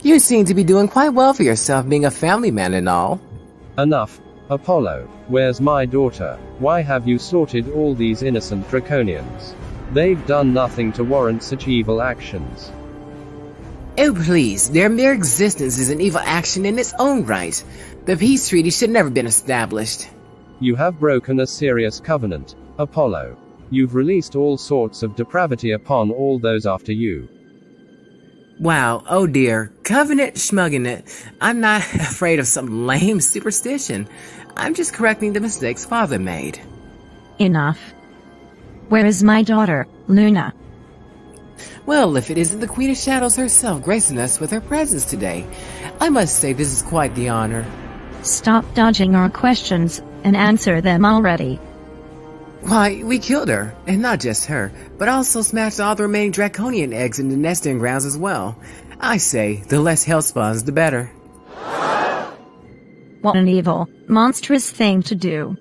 You seem to be doing quite well for yourself, being a family man and all. Enough. Apollo, where's my daughter? Why have you slaughtered all these innocent draconians? They've done nothing to warrant such evil actions. Oh please, their mere existence is an evil action in its own right. The peace treaty should never have been established. You have broken a serious covenant, Apollo. You've released all sorts of depravity upon all those after you. Wow, oh dear, covenant schmugging it. I'm not afraid of some lame superstition. I'm just correcting the mistakes Father made. Enough. Where is my daughter, Luna? Well, if it isn't the Queen of Shadows herself gracing us with her presence today, I must say this is quite the honor. Stop dodging our questions, and answer them already. Why, we killed her, and not just her, but also smashed all the remaining draconian eggs in the nesting grounds as well. I say, the less hell spawns, the better. What an evil, monstrous thing to do.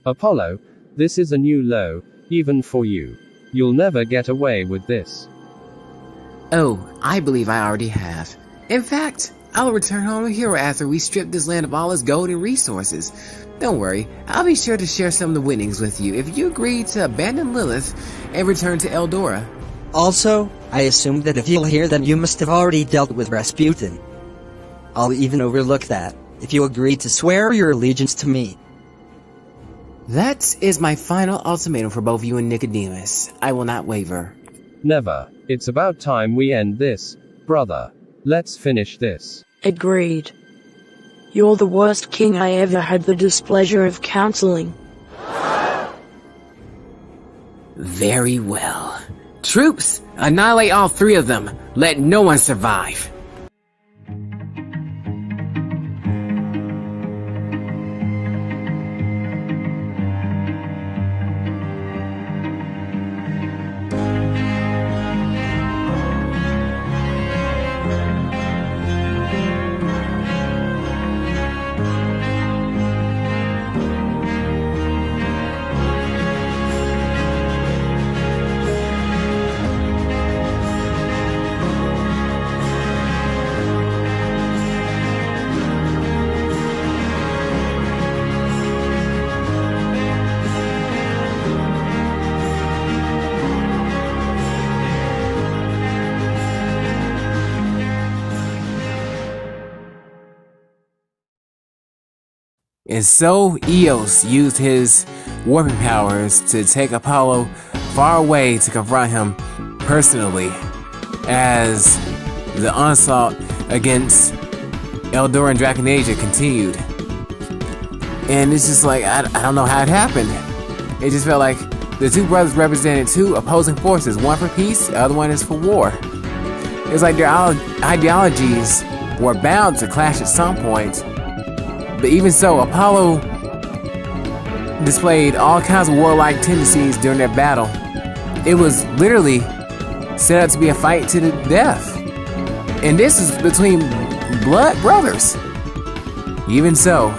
Apollo, this is a new low, even for you. You'll never get away with this. Oh, I believe I already have. In fact, I'll return home a hero after we strip this land of all its gold and resources. Don't worry, I'll be sure to share some of the winnings with you if you agree to abandon Lilith and return to Eldora. Also, I assume that if you're here then you must have already dealt with Rasputin. I'll even overlook that, if you agree to swear your allegiance to me. That is my final ultimatum for both you and Nicodemus. I will not waver. Never. It's about time we end this, brother. Let's finish this. Agreed. You're the worst king I ever had the displeasure of counseling. Very well. Troops, annihilate all three of them. Let no one survive. And so Eios used his warping powers to take Apollo far away to confront him personally as the onslaught against Eldora and Draconasia continued. And it's just like, I don't know how it happened. It just felt like the two brothers represented two opposing forces, one for peace, the other one is for war. It's like their ideologies were bound to clash at some point. But even so, Apollo displayed all kinds of warlike tendencies during their battle. It was literally set up to be a fight to the death. And this is between blood brothers. Even so,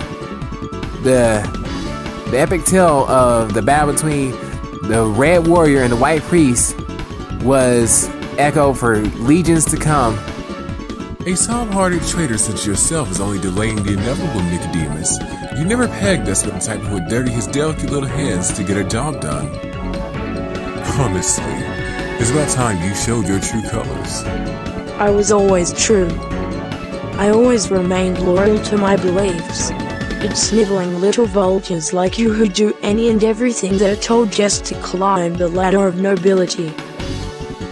the epic tale of the battle between the Red Warrior and the White Priest was echoed for legions to come. A soft-hearted traitor such as yourself is only delaying the inevitable, Nicodemus. You never pegged us with the type who would dirty his delicate little hands to get a job done. Honestly, it's about time you showed your true colors. I was always true. I always remained loyal to my beliefs. It's sniveling little vultures like you who do any and everything they're told just to climb the ladder of nobility.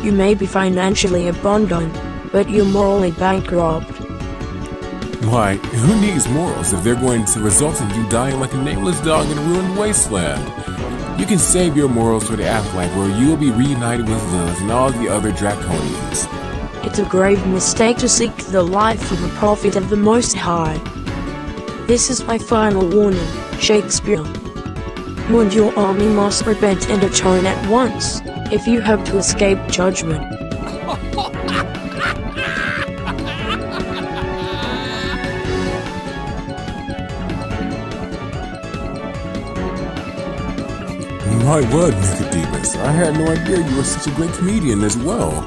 You may be financially abandoned, but you're morally bankrupt. Why, who needs morals if they're going to result in you dying like a nameless dog in a ruined wasteland? You can save your morals for the afterlife where you'll be reunited with Lilith and all the other Draconians. It's a grave mistake to seek the life of a prophet of the Most High. This is my final warning, Shakespeare. You and your army must repent and atone at once, if you hope to escape judgment. My word, Nicodemus, I had no idea you were such a great comedian as well.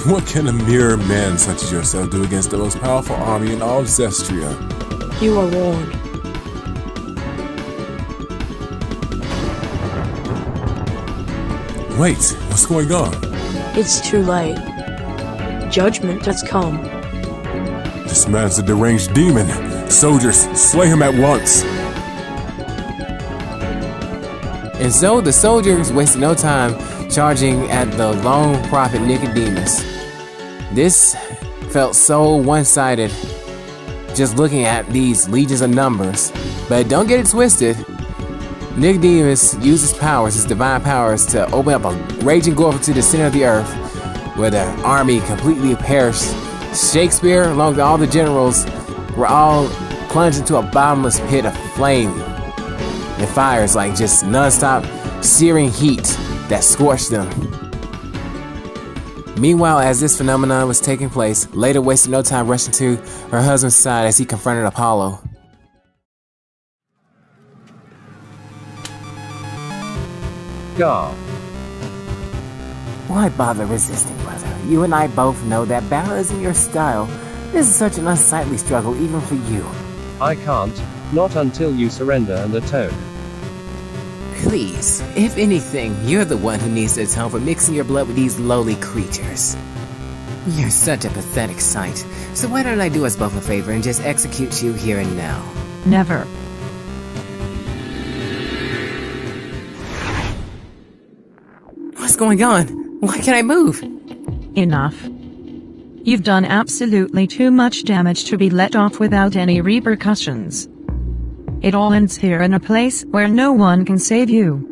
What can a mere man such as yourself do against the most powerful army in all Zestria? You are warned. Wait, what's going on? It's too late. Judgment has come. This man's a deranged demon. Soldiers, slay him at once. And so the soldiers wasted no time charging at the lone prophet Nicodemus. This felt so one-sided just looking at these legions of numbers. But don't get it twisted. Nicodemus used his powers, his divine powers, to open up a raging gulf to the center of the earth, where the army completely perished. Shakespeare, along with all the generals, were all plunged into a bottomless pit of flame and fires, like just non-stop searing heat that scorched them. Meanwhile, as this phenomenon was taking place, Leda wasted no time rushing to her husband's side as he confronted Apollo. Gar. Why bother resisting, brother? You and I both know that battle isn't your style. This is such an unsightly struggle, even for you. I can't. Not until you surrender and atone. Please, if anything, you're the one who needs to atone for mixing your blood with these lowly creatures. You're such a pathetic sight, so why don't I do us both a favor and just execute you here and now? Never. What's going on? Why can't I move? Enough. You've done absolutely too much damage to be let off without any repercussions. It all ends here in a place where no one can save you.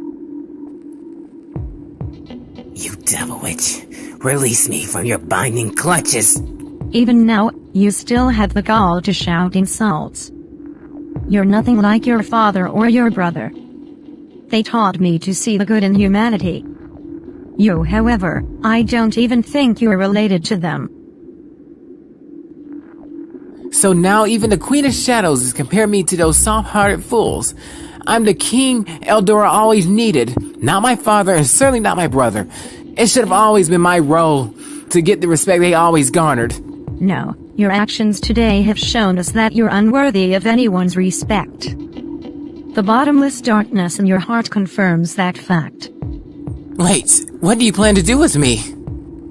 You devil witch, release me from your binding clutches. Even now, you still have the gall to shout insults. You're nothing like your father or your brother. They taught me to see the good in humanity. You, however, I don't even think you're related to them. So now even the Queen of Shadows is comparing me to those soft-hearted fools. I'm the king Eldora always needed, not my father and certainly not my brother. It should have always been my role to get the respect they always garnered. No, your actions today have shown us that you're unworthy of anyone's respect. The bottomless darkness in your heart confirms that fact. Wait, what do you plan to do with me?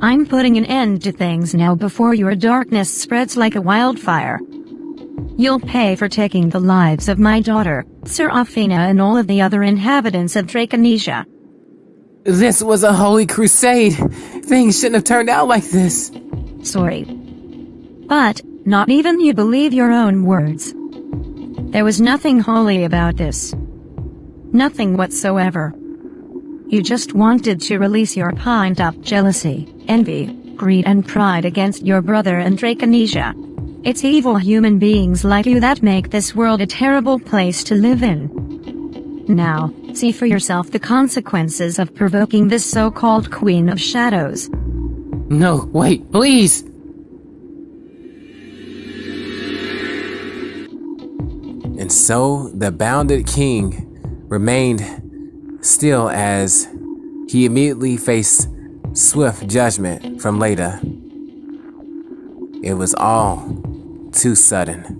I'm putting an end to things now before your darkness spreads like a wildfire. You'll pay for taking the lives of my daughter, Seraphina, and all of the other inhabitants of Draconesia. This was a holy crusade. Things shouldn't have turned out like this. Sorry. But, not even you believe your own words. There was nothing holy about this. Nothing whatsoever. You just wanted to release your pent-up jealousy, envy, greed and pride against your brother and Draconesia. It's evil human beings like you that make this world a terrible place to live in. Now, see for yourself the consequences of provoking this so-called Queen of Shadows. No, wait, please! And so the bounded king remained still as he immediately faced swift judgment from Leda. It was all too sudden.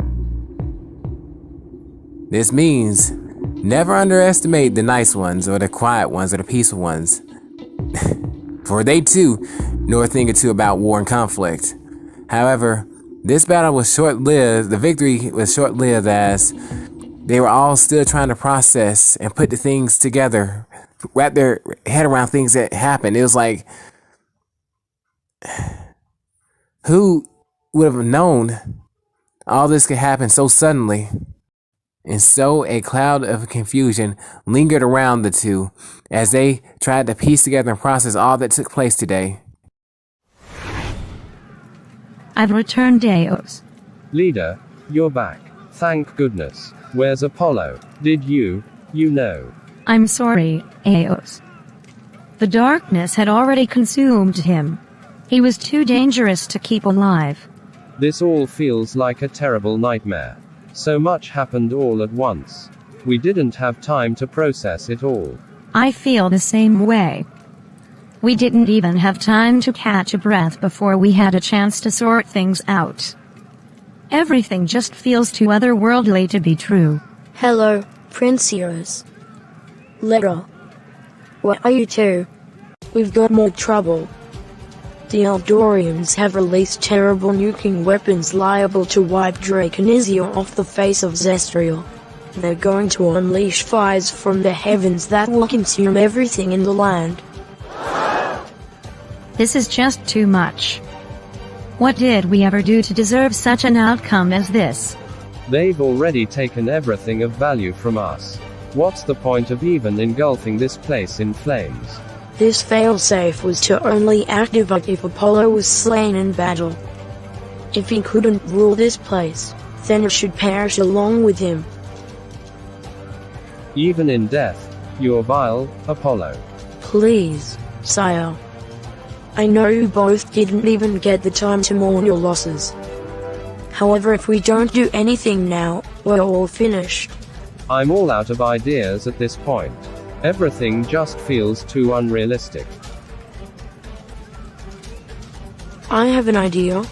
This means never underestimate the nice ones or the quiet ones or the peaceful ones. For they too know a thing or two about war and conflict. However, this battle was short-lived. The victory was short-lived as they were all still trying to process and put the things together, wrap their head around things that happened. It was like, who would have known all this could happen so suddenly? And so a cloud of confusion lingered around the two as they tried to piece together and process all that took place today. I've returned, Eios. Leader, you're back. Thank goodness. Where's Apollo? Did you know? I'm sorry, Eios. The darkness had already consumed him. He was too dangerous to keep alive. This all feels like a terrible nightmare. So much happened all at once. We didn't have time to process it all. I feel the same way. We didn't even have time to catch a breath before we had a chance to sort things out. Everything just feels too otherworldly to be true. Hello, Prince Eios. Little. What are you two? We've got more trouble. The Eldorians have released terrible nuking weapons liable to wipe Draconisia off the face of Zestria. They're going to unleash fires from the heavens that will consume everything in the land. This is just too much. What did we ever do to deserve such an outcome as this? They've already taken everything of value from us. What's the point of even engulfing this place in flames? This failsafe was to only activate if Apollo was slain in battle. If he couldn't rule this place, then it should perish along with him. Even in death, you're vile, Apollo. Please, sire. I know you both didn't even get the time to mourn your losses. However, if we don't do anything now, we're all finished. I'm all out of ideas at this point. Everything just feels too unrealistic. I have an idea.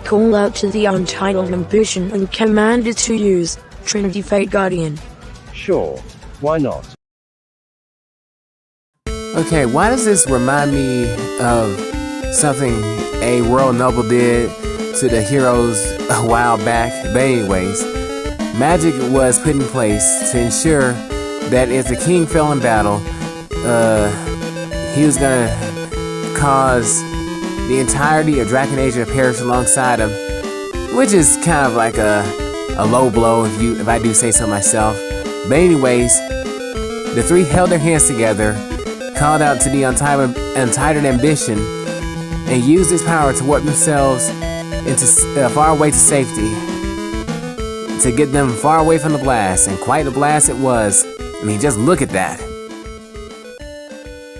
Call out to the Untitled ambition and command it to use Trinity Fate Guardian. Sure. Why not? Okay, why does this remind me of something a royal noble did to the heroes a while back? But anyways, magic was put in place to ensure that if the king fell in battle, he was gonna cause the entirety of Draconasia to perish alongside him, which is kind of like a low blow if I do say so myself. But anyways, the three held their hands together, called out to the untitled ambition, and used its power to warp themselves into far away to safety, to get them far away from the blast. And quite a blast it was. I mean, just look at that.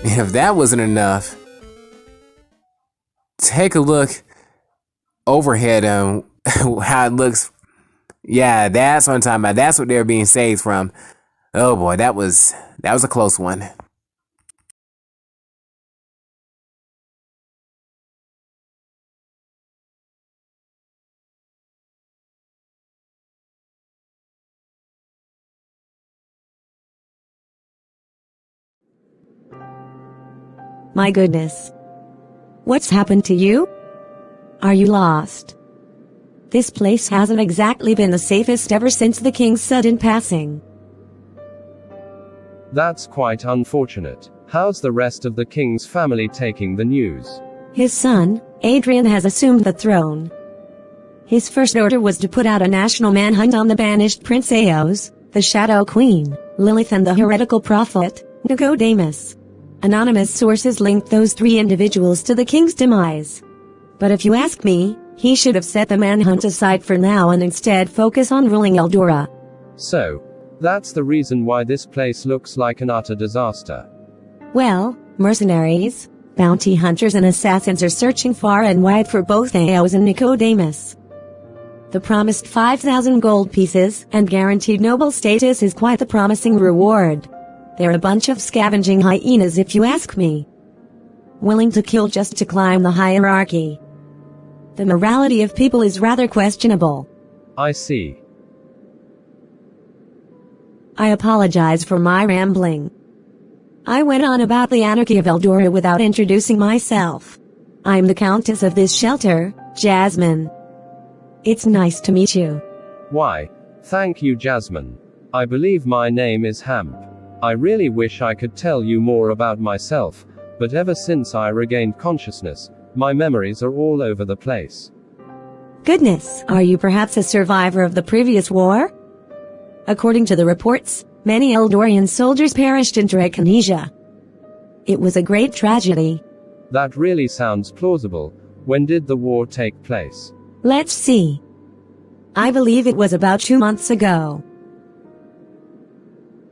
If that wasn't enough, take a look overhead on how it looks. Yeah, that's what I'm talking about. That's what they're being saved from. Oh boy, that was a close one. My goodness. What's happened to you? Are you lost? This place hasn't exactly been the safest ever since the king's sudden passing. That's quite unfortunate. How's the rest of the king's family taking the news? His son, Adrian, has assumed the throne. His first order was to put out a national manhunt on the banished Prince Eios, the Shadow Queen, Lilith, and the heretical prophet, Nicodemus. Anonymous sources linked those three individuals to the king's demise. But if you ask me, he should have set the manhunt aside for now and instead focus on ruling Eldora. So, that's the reason why this place looks like an utter disaster. Well, mercenaries, bounty hunters and assassins are searching far and wide for both Eios and Nicodemus. The promised 5,000 gold pieces and guaranteed noble status is quite the promising reward. They're a bunch of scavenging hyenas if you ask me. Willing to kill just to climb the hierarchy. The morality of people is rather questionable. I see. I apologize for my rambling. I went on about the anarchy of Eldora without introducing myself. I'm the Countess of this shelter, Jasmine. It's nice to meet you. Why, thank you, Jasmine. I believe my name is Hamp. I really wish I could tell you more about myself, but ever since I regained consciousness, my memories are all over the place. Goodness, are you perhaps a survivor of the previous war? According to the reports, many Eldorian soldiers perished in Draconesia. It was a great tragedy. That really sounds plausible. When did the war take place? Let's see. I believe it was about 2 months ago.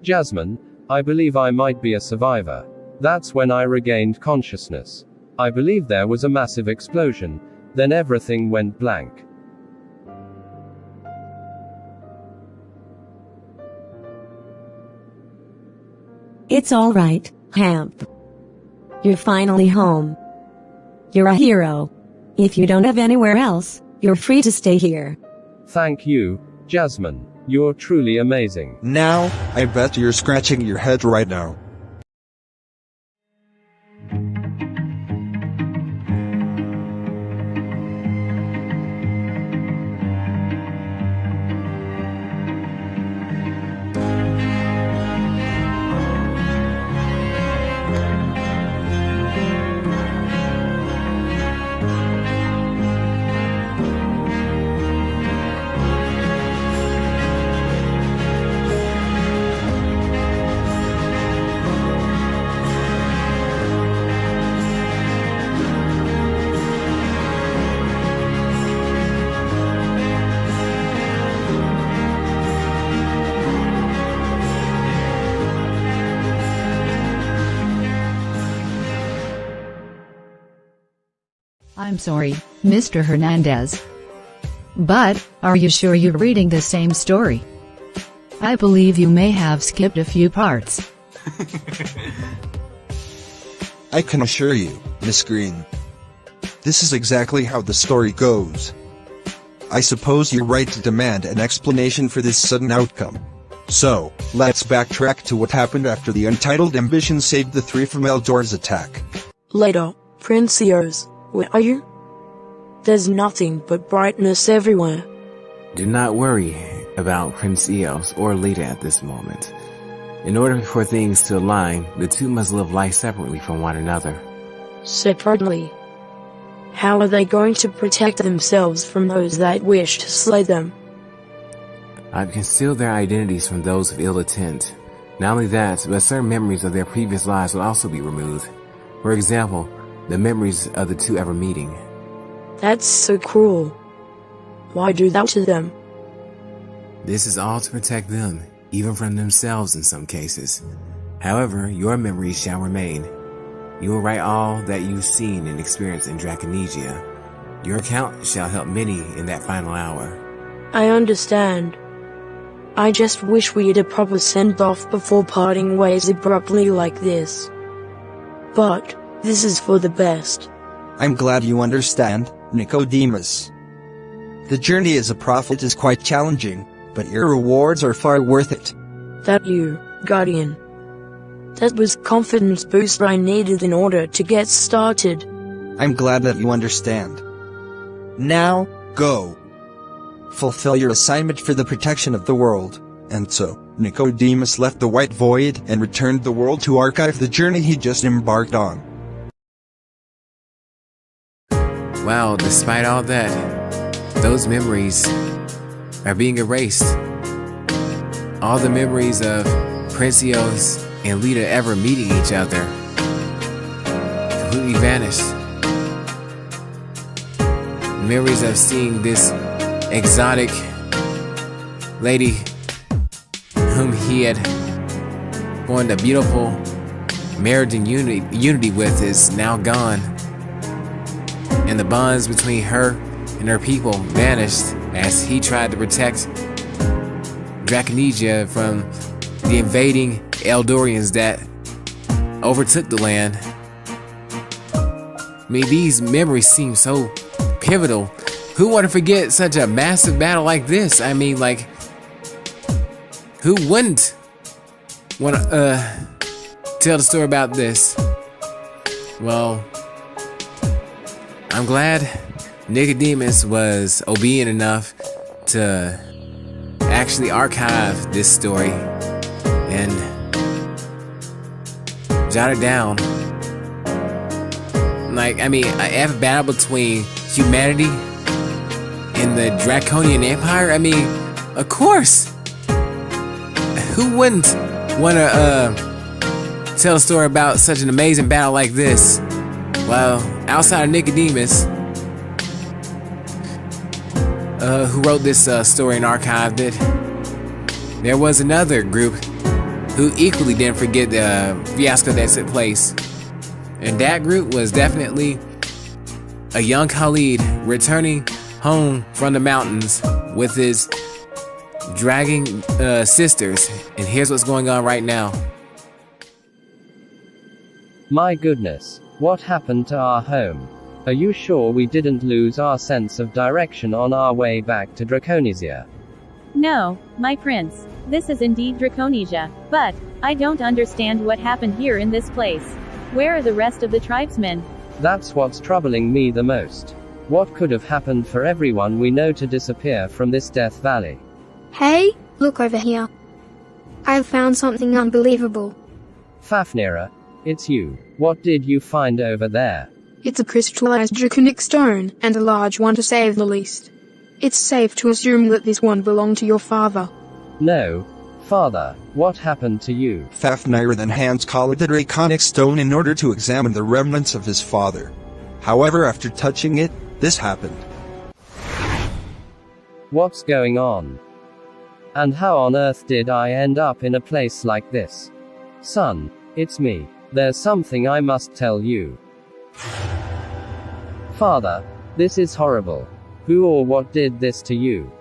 Jasmine, I believe I might be a survivor. That's when I regained consciousness. I believe there was a massive explosion, then everything went blank. It's all right, Hamp. You're finally home. You're a hero. If you don't have anywhere else, you're free to stay here. Thank you, Jasmine. You're truly amazing. Now, I bet you're scratching your head right now. I'm sorry, Mr. Hernandez. But, are you sure you're reading the same story? I believe you may have skipped a few parts. I can assure you, Miss Green. This is exactly how the story goes. I suppose you're right to demand an explanation for this sudden outcome. So, let's backtrack to what happened after the Untitled ambition saved the three from Eldor's attack. Later, Prince Eios, where are you? There's nothing but brightness everywhere. Do not worry about Prince Eios or Lita at this moment. In order for things to align, the two must live life separately from one another. Separately? How are they going to protect themselves from those that wish to slay them? I've concealed their identities from those of ill intent. Not only that, but certain memories of their previous lives will also be removed. For example, the memories of the two ever meeting. That's so cruel. Why do that to them? This is all to protect them, even from themselves in some cases. However, your memories shall remain. You will write all that you've seen and experienced in Draconesia. Your account shall help many in that final hour. I understand. I just wish we had a proper send-off before parting ways abruptly like this. But this is for the best. I'm glad you understand, Nicodemus. The journey as a prophet is quite challenging, but your rewards are far worth it. That you, Guardian. That was confidence boost I needed in order to get started. I'm glad that you understand. Now, go. Fulfill your assignment for the protection of the world. And so, Nicodemus left the White Void and returned the world to archive the journey he just embarked on. Wow, despite all that, those memories are being erased. All the memories of Prince Eios and Lita ever meeting each other completely vanished. Memories of seeing this exotic lady whom he had formed a beautiful marriage and unity with is now gone. And the bonds between her and her people vanished as he tried to protect Draconesia from the invading Eldorians that overtook the land. I mean, these memories seem so pivotal. Who would forget such a massive battle like this? I mean, like, who wouldn't want to tell the story about this? Well, I'm glad Nicodemus was obedient enough to actually archive this story and jot it down. Like, I mean, a battle between humanity and the Draconian Empire? I mean, of course. Who wouldn't want to tell a story about such an amazing battle like this? Well, outside of Nicodemus, who wrote this story and archived it, there was another group who equally didn't forget the fiasco that took place. And that group was definitely a young Khalid returning home from the mountains with his dragging sisters. And here's what's going on right now. My goodness, what happened to our home? Are you sure we didn't lose our sense of direction on our way back to Draconesia? No, my prince. This is indeed Draconesia, but I don't understand what happened here in this place. Where are the rest of the tribesmen? That's what's troubling me the most. What could have happened for everyone we know to disappear from this Death Valley? Hey, look over here. I've found something unbelievable. Fafnira, it's you. What did you find over there? It's a crystallized draconic stone, and a large one to say the least. It's safe to assume that this one belonged to your father. No. Father, what happened to you? Fafnir then hands Khalid the draconic stone in order to examine the remnants of his father. However, after touching it, this happened. What's going on? And how on earth did I end up in a place like this? Son, it's me. There's something I must tell you. Father, this is horrible. Who or what did this to you?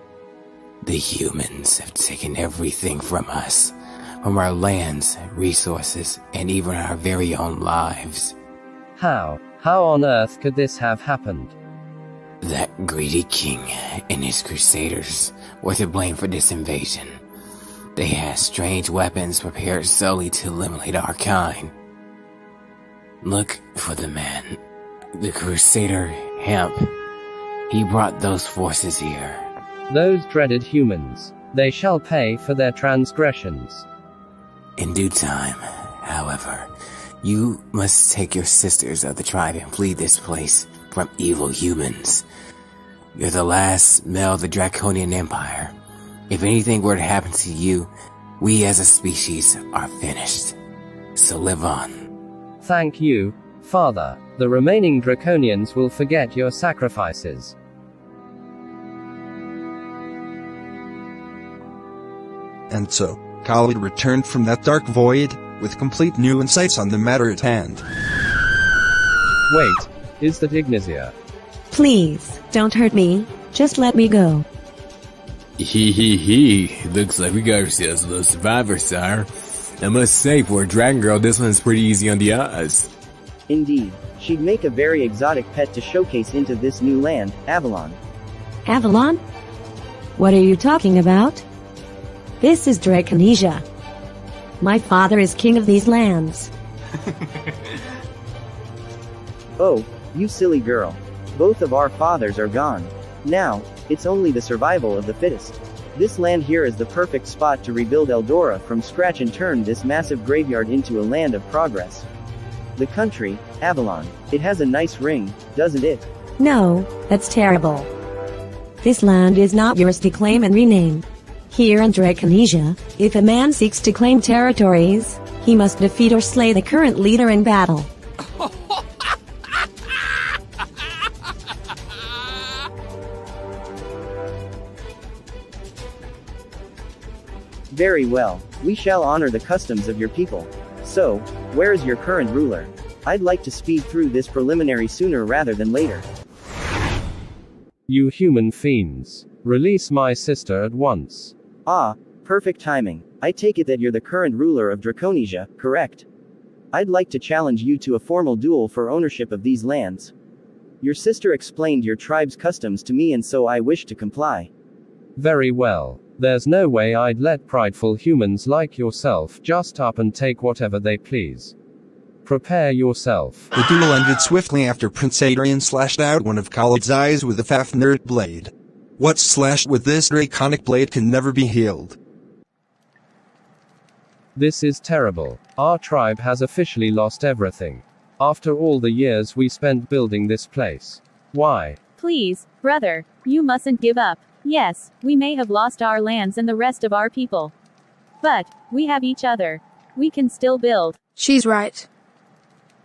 The humans have taken everything from us, from our lands, resources, and even our very own lives. How? How on earth could this have happened? That greedy king and his crusaders were to blame for this invasion. They had strange weapons prepared solely to eliminate our kind. Look for the man, the crusader Hemp. He brought those forces here. Those dreaded humans. They shall pay for their transgressions. In due time, however, you must take your sisters of the tribe and flee this place from evil humans. You're the last male of the Draconian Empire. If anything were to happen to you, we as a species are finished. So live on. Thank you, Father. The remaining Draconians will forget your sacrifices. And so, Khalid returned from that dark void, with complete new insights on the matter at hand. Wait, is that Ignacia? Please, don't hurt me. Just let me go. Looks like we got ourselves a little survivor, sire. I must say, for a dragon girl, this one's pretty easy on the eyes. Indeed, she'd make a very exotic pet to showcase into this new land, Avalon. Avalon? What are you talking about? This is Draconesia. My father is king of these lands. Oh, you silly girl. Both of our fathers are gone. Now, it's only the survival of the fittest. This land here is the perfect spot to rebuild Eldora from scratch and turn this massive graveyard into a land of progress. The country, Avalon, it has a nice ring, doesn't it? No, that's terrible. This land is not yours to claim and rename. Here in Draconesia, if a man seeks to claim territories, he must defeat or slay the current leader in battle. Very well, we shall honor the customs of your people. So, where is your current ruler? I'd like to speed through this preliminary sooner rather than later. You human fiends. Release my sister at once. Ah, perfect timing. I take it that you're the current ruler of Draconesia, correct? I'd like to challenge you to a formal duel for ownership of these lands. Your sister explained your tribe's customs to me and so I wish to comply. Very well. There's no way I'd let prideful humans like yourself just up and take whatever they please. Prepare yourself. The duel ended swiftly after Prince Adrian slashed out one of Khalid's eyes with a Fafnir blade. What's slashed with this draconic blade can never be healed. This is terrible. Our tribe has officially lost everything. After all the years we spent building this place. Why? Please, brother, you mustn't give up. Yes, we may have lost our lands and the rest of our people. But, we have each other. We can still build. She's right.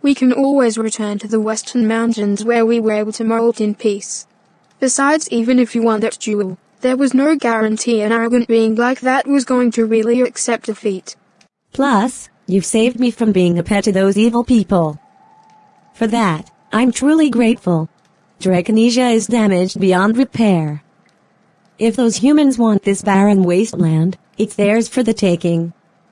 We can always return to the Western Mountains where we were able to molt in peace. Besides, even if you won that duel, there was no guarantee an arrogant being like that was going to really accept defeat. Plus, you've saved me from being a pet to those evil people. For that, I'm truly grateful. Draconesia is damaged beyond repair. If those humans want this barren wasteland, it's theirs for the taking.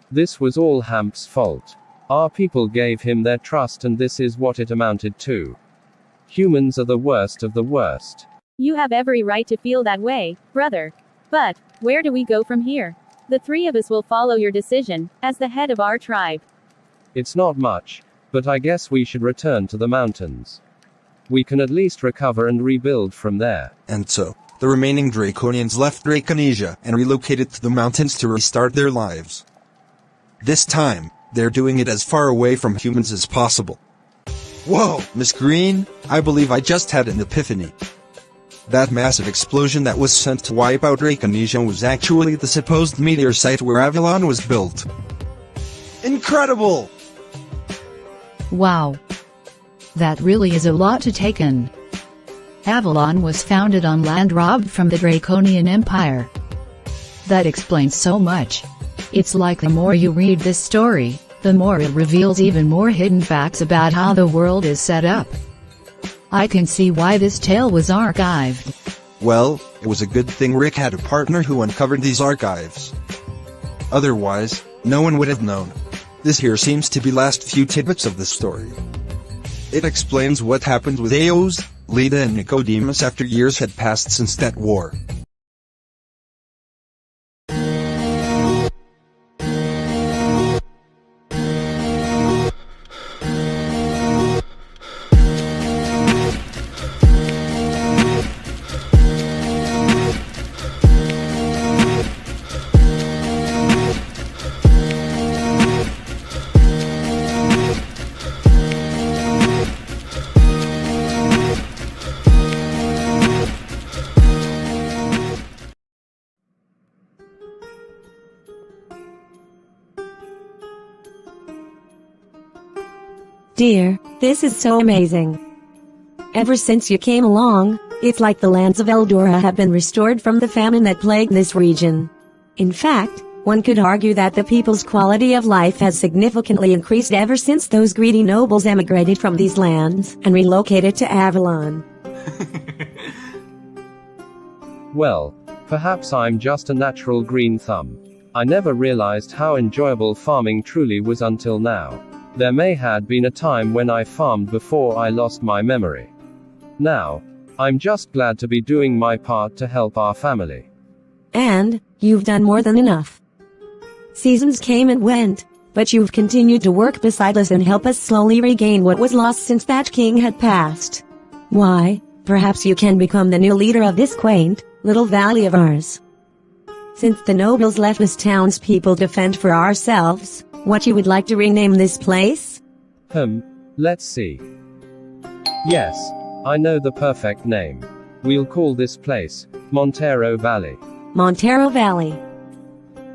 This was all Hamp's fault. Our people gave him their trust, and this is what it amounted to. Humans are the worst of the worst. You have every right to feel that way, brother. But, where do we go from here? The three of us will follow your decision, as the head of our tribe. It's not much, but I guess we should return to the mountains. We can at least recover and rebuild from there. And so, the remaining Draconians left Draconesia and relocated to the mountains to restart their lives. This time, they're doing it as far away from humans as possible. Whoa, Miss Green, I believe I just had an epiphany. That massive explosion that was sent to wipe out Draconesia was actually the supposed meteor site where Avalon was built. Incredible! Wow. That really is a lot to take in. Avalon was founded on land robbed from the Draconian Empire. That explains so much. It's like the more you read this story, the more it reveals even more hidden facts about how the world is set up. I can see why this tale was archived. Well, it was a good thing Rick had a partner who uncovered these archives. Otherwise, no one would have known. This here seems to be last few tidbits of the story. It explains what happened with Eios, Leda and Nicodemus after years had passed since that war. Dear, this is so amazing. Ever since you came along, it's like the lands of Eldora have been restored from the famine that plagued this region. In fact, one could argue that the people's quality of life has significantly increased ever since those greedy nobles emigrated from these lands and relocated to Avalon. Well, perhaps I'm just a natural green thumb. I never realized how enjoyable farming truly was until now. There may have been a time when I farmed before I lost my memory. Now, I'm just glad to be doing my part to help our family. And, you've done more than enough. Seasons came and went, but you've continued to work beside us and help us slowly regain what was lost since that king had passed. Why, perhaps you can become the new leader of this quaint, little valley of ours. Since the nobles left us townspeople to fend for ourselves, what you would like to rename this place? Let's see. Yes, I know the perfect name. We'll call this place Montero Valley. Montero Valley.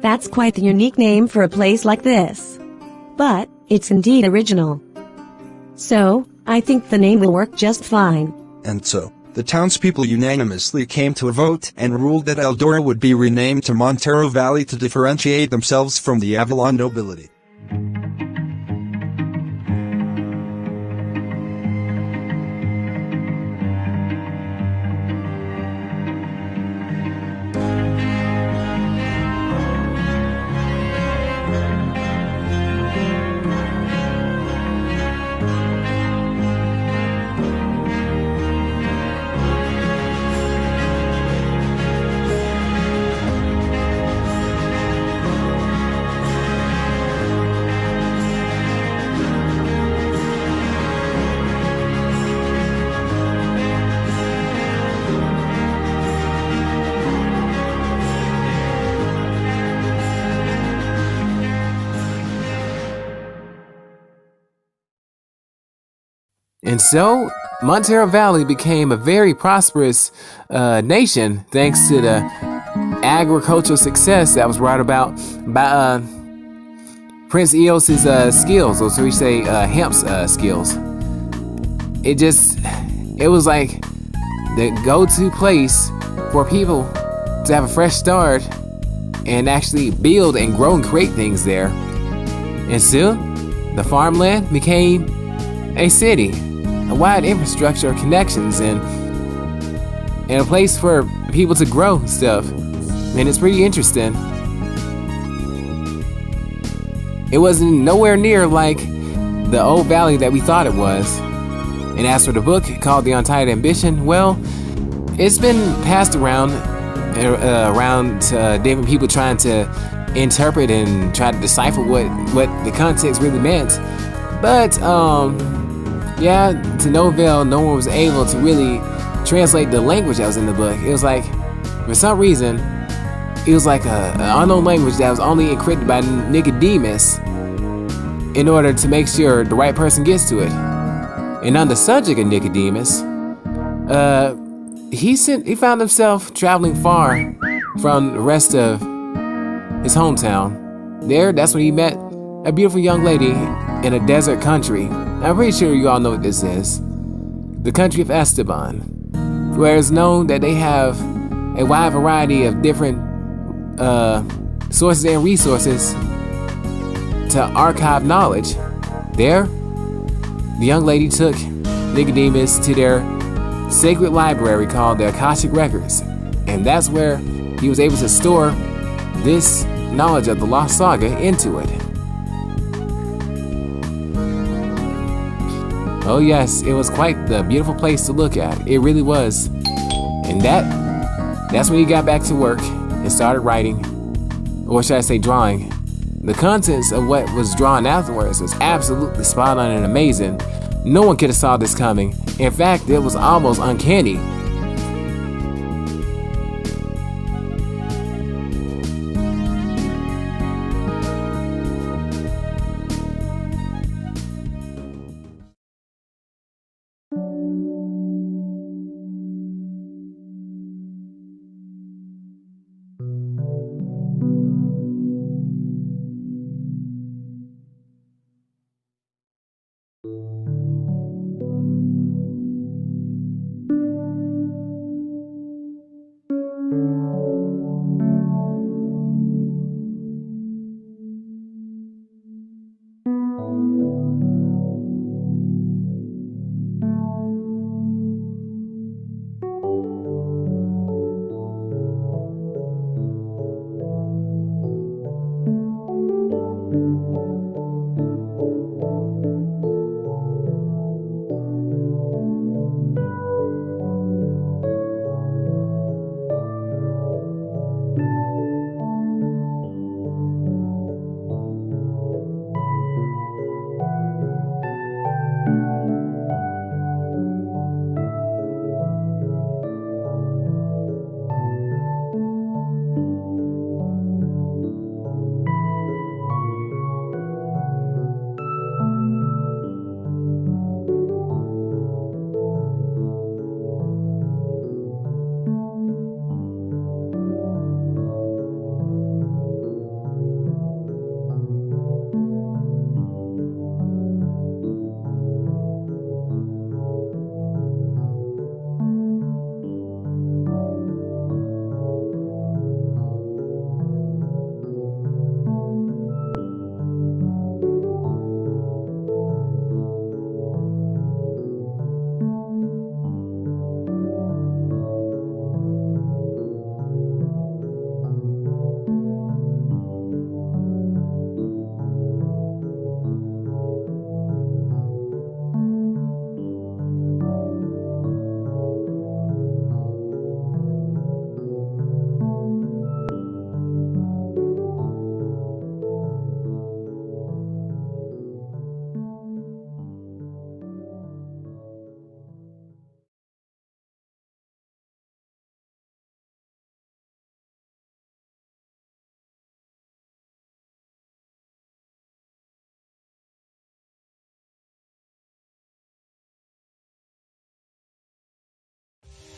That's quite the unique name for a place like this. But, it's indeed original. So, I think the name will work just fine. And so, the townspeople unanimously came to a vote and ruled that Eldora would be renamed to Montero Valley to differentiate themselves from the Avalon nobility. And so, Montero Valley became a very prosperous nation thanks to the agricultural success that was brought about by Prince Eos's skills, or so we say Hemp's skills. It was like the go-to place for people to have a fresh start and actually build and grow and create things there. And soon, the farmland became a city, a wide infrastructure of connections, and a place for people to grow stuff. And it's pretty interesting. it wasn't nowhere near like the old valley that we thought it was. And as for the book called The Untitled Ambition, well, it's been passed around to different people trying to interpret and try to decipher what the context really meant. But yeah, to no avail, no one was able to really translate the language that was in the book. It was like, for some reason, it was like an unknown language that was only encrypted by Nicodemus in order to make sure the right person gets to it. And on the subject of Nicodemus, he found himself traveling far from the rest of his hometown. That's when he met a beautiful young lady in a desert country. I'm pretty sure you all know what this is. The country of Esteban, where it's known that they have a wide variety of different sources and resources to archive knowledge. There, the young lady took Nicodemus to their sacred library called the Akashic Records, and that's where he was able to store this knowledge of the Lost Saga into it. Oh yes, it was quite the beautiful place to look at. It really was. And that's when he got back to work and started writing, or should I say drawing. The contents of what was drawn afterwards was absolutely spot on and amazing. No one could have saw this coming. In fact, it was almost uncanny.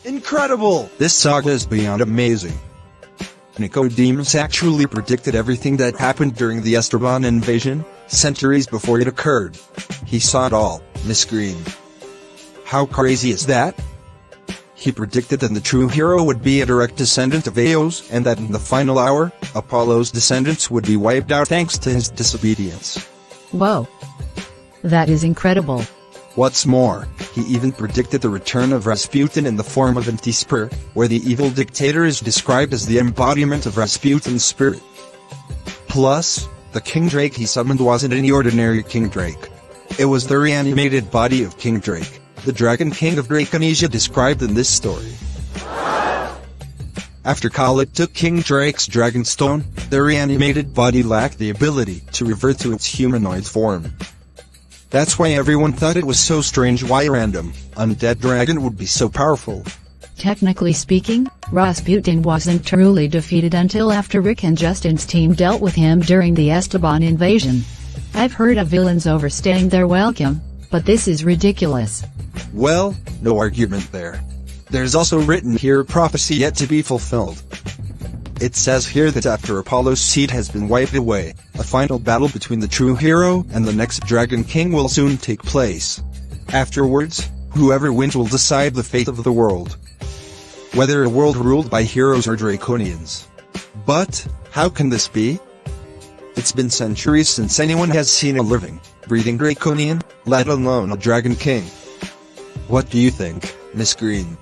Incredible! This saga is beyond amazing. Nicodemus actually predicted everything that happened during the Esteban invasion, centuries before it occurred. He saw it all, Miss Green. How crazy is that? He predicted that the true hero would be a direct descendant of Eios, and that in the final hour, Apollo's descendants would be wiped out thanks to his disobedience. Whoa. That is incredible. What's more, he even predicted the return of Rasputin in the form of Antispirit, where the evil dictator is described as the embodiment of Rasputin's spirit. Plus, The King Drake he summoned wasn't any ordinary King Drake. It was the reanimated body of King Drake, the Dragon King of Draconesia described in this story. After Khalid took King Drake's Dragonstone, the reanimated body lacked the ability to revert to its humanoid form. That's why everyone thought it was so strange why a random, undead dragon would be so powerful. Technically speaking, Rasputin wasn't truly defeated until after Rick and Justin's team dealt with him during the Esteban invasion. I've heard of villains overstaying their welcome, but this is ridiculous. Well, no argument there. There's also written here a prophecy yet to be fulfilled. It says here that after Apollo's seed has been wiped away, a final battle between the true hero and the next Dragon King will soon take place. Afterwards, whoever wins will decide the fate of the world. Whether a world ruled by heroes or Draconians. But, how can this be? It's been centuries since anyone has seen a living, breathing Draconian, let alone a Dragon King. What do you think, Miss Green?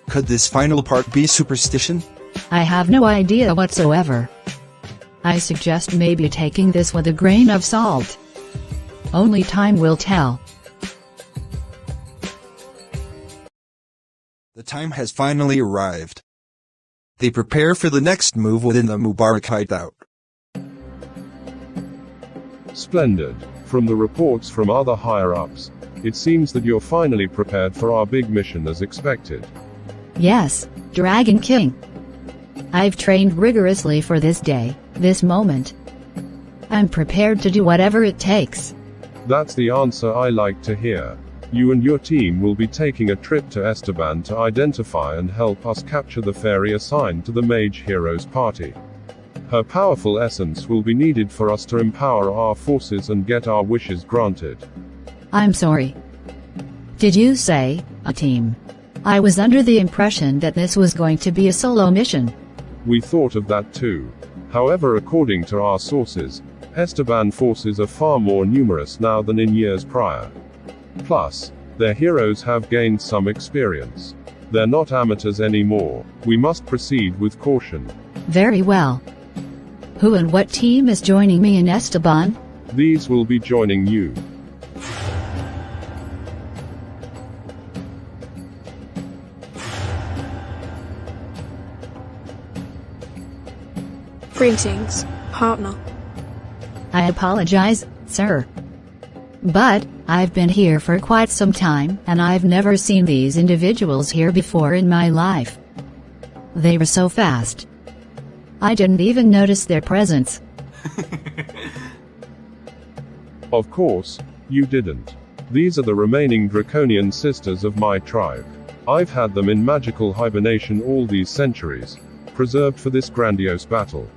Could this final part be superstition? I have no idea whatsoever. I suggest maybe taking this with a grain of salt. Only time will tell. The time has finally arrived. They prepare for the next move within the Mubarak hideout. Splendid. From the reports from other higher-ups, it seems that you're finally prepared for our big mission as expected. Yes, Dragon King. I've trained rigorously for this day, this moment. I'm prepared to do whatever it takes. That's the answer I like to hear. You and your team will be taking a trip to Esteban to identify and help us capture the fairy assigned to the Mage Heroes party. Her powerful essence will be needed for us to empower our forces and get our wishes granted. I'm sorry. Did you say, a team? I was under the impression that this was going to be a solo mission. We thought of that too. However, according to our sources, Esteban forces are far more numerous now than in years prior. Plus, their heroes have gained some experience. They're not amateurs anymore. We must proceed with caution. Very well. Who and what team is joining me in Esteban? These will be joining you. Greetings, partner. I apologize, sir. But, I've been here for quite some time, and I've never seen these individuals here before in my life. They were so fast. I didn't even notice their presence. Of course, you didn't. These are the remaining Draconian sisters of my tribe. I've had them in magical hibernation all these centuries, preserved for this grandiose battle.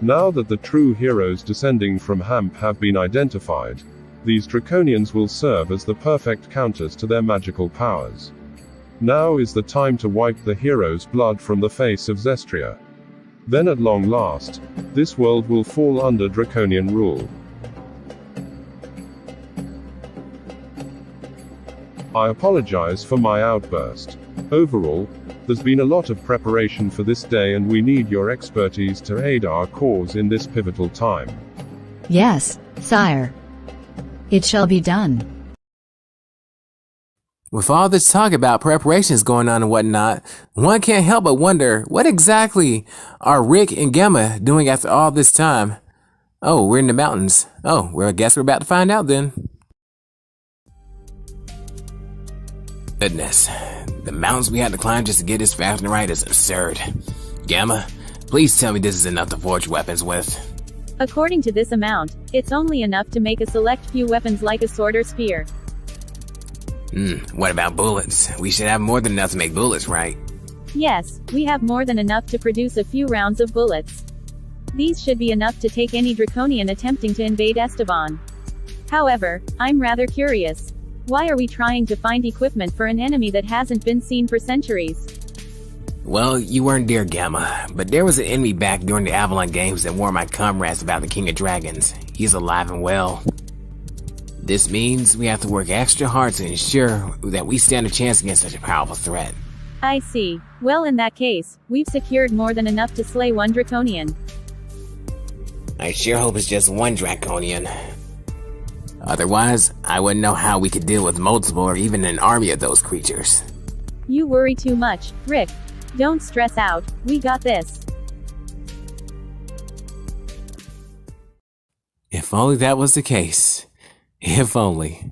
Now that the true heroes descending from Hamp have been identified, these Draconians will serve as the perfect counters to their magical powers. Now is the time to wipe the heroes' blood from the face of Zestria. Then at long last, this world will fall under Draconian rule. I apologize for my outburst. Overall, there's been a lot of preparation for this day and we need your expertise to aid our cause in this pivotal time. Yes, sire. It shall be done. With all this talk about preparations going on and whatnot, one can't help but wonder, what exactly are Rick and Gemma doing after all this time? Oh, we're in the mountains. Oh, well, I guess we're about to find out then. Goodness, the mountains we had to climb just to get this fastener right is absurd. Gamma, please tell me this is enough to forge weapons with. According to this amount, it's only enough to make a select few weapons like a sword or spear. What about bullets? We should have more than enough to make bullets, right? Yes, we have more than enough to produce a few rounds of bullets. These should be enough to take any Draconian attempting to invade Esteban. However, I'm rather curious. Why are we trying to find equipment for an enemy that hasn't been seen for centuries? Well, you weren't there, Gamma, but there was an enemy back during the Avalon Games that warned my comrades about the King of Dragons. He's alive and well. This means we have to work extra hard to ensure that we stand a chance against such a powerful threat. I see. Well, in that case, we've secured more than enough to slay one Draconian. I sure hope it's just one draconian. Otherwise, I wouldn't know how we could deal with multiple or even an army of those creatures. You worry too much, Rick. Don't stress out, we got this. If only that was the case. If only.